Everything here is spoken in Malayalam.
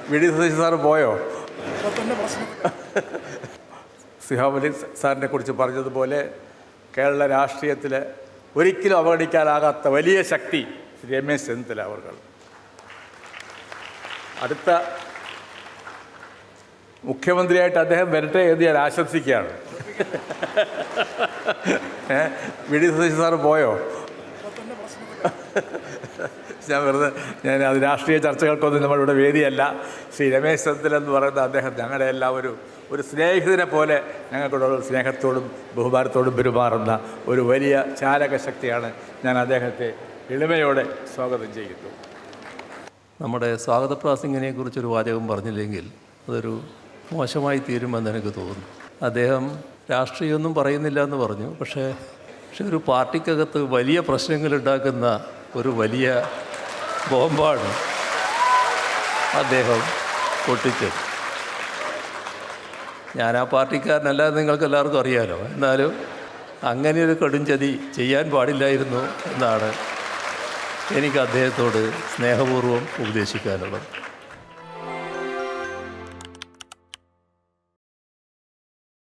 വി.ഡി. സതീശൻ സാറ് പോയോ? സിഹാബ് അലി സാറിനെ കുറിച്ച് പറഞ്ഞതുപോലെ കേരള രാഷ്ട്രീയത്തിൽ ഒരിക്കലും അവഗണിക്കാനാകാത്ത വലിയ ശക്തി ശ്രീ രമേശ് ചെന്നിത്തല അവർ. അടുത്ത മുഖ്യമന്ത്രിയായിട്ട് അദ്ദേഹം വരട്ടെ എന്ന് ഞാൻ ആശംസിക്കുകയാണ്. വി.ഡി. സതീശൻ സാറ് പോയോ? ഞാൻ അത് രാഷ്ട്രീയ ചർച്ചകൾക്കൊന്നും നമ്മളിവിടെ വേദിയല്ല. ശ്രീ രമേശ് ചെന്നിത്തല എന്ന് പറയുന്ന അദ്ദേഹം ഞങ്ങളുടെ എല്ലാം ഒരു സ്നേഹിതനെ പോലെ ഞങ്ങൾക്കുള്ള സ്നേഹത്തോടും ബഹുമാനത്തോടും പെരുമാറുന്ന ഒരു വലിയ ചാലകശക്തിയാണ്. ഞാൻ അദ്ദേഹത്തെ എളിമയോടെ സ്വാഗതം ചെയ്യുന്നു. നമ്മുടെ സ്വാഗത പ്രാസംഗിനെ കുറിച്ചൊരു വാചകം പറഞ്ഞില്ലെങ്കിൽ അതൊരു മോശമായി തീരുമെന്ന് എനിക്ക് തോന്നുന്നു. അദ്ദേഹം രാഷ്ട്രീയമൊന്നും പറയുന്നില്ല എന്ന് പറഞ്ഞു. പക്ഷേ ഒരു പാർട്ടിക്കകത്ത് വലിയ പ്രശ്നങ്ങളുണ്ടാക്കുന്ന ഒരു വലിയ ബോംബാണ് അദ്ദേഹം പൊട്ടിച്ചത്. ഞാൻ ആ പാർട്ടിക്കാരനല്ല എന്ന് നിങ്ങൾക്ക് എല്ലാവർക്കും അറിയാലോ. എന്നാലും അങ്ങനെയൊരു കടുംചതി ചെയ്യാൻ പാടില്ലായിരുന്നു എന്നാണ് എനിക്ക് അദ്ദേഹത്തോട് സ്നേഹപൂർവ്വം ഉപദേശിക്കാനുള്ളത്.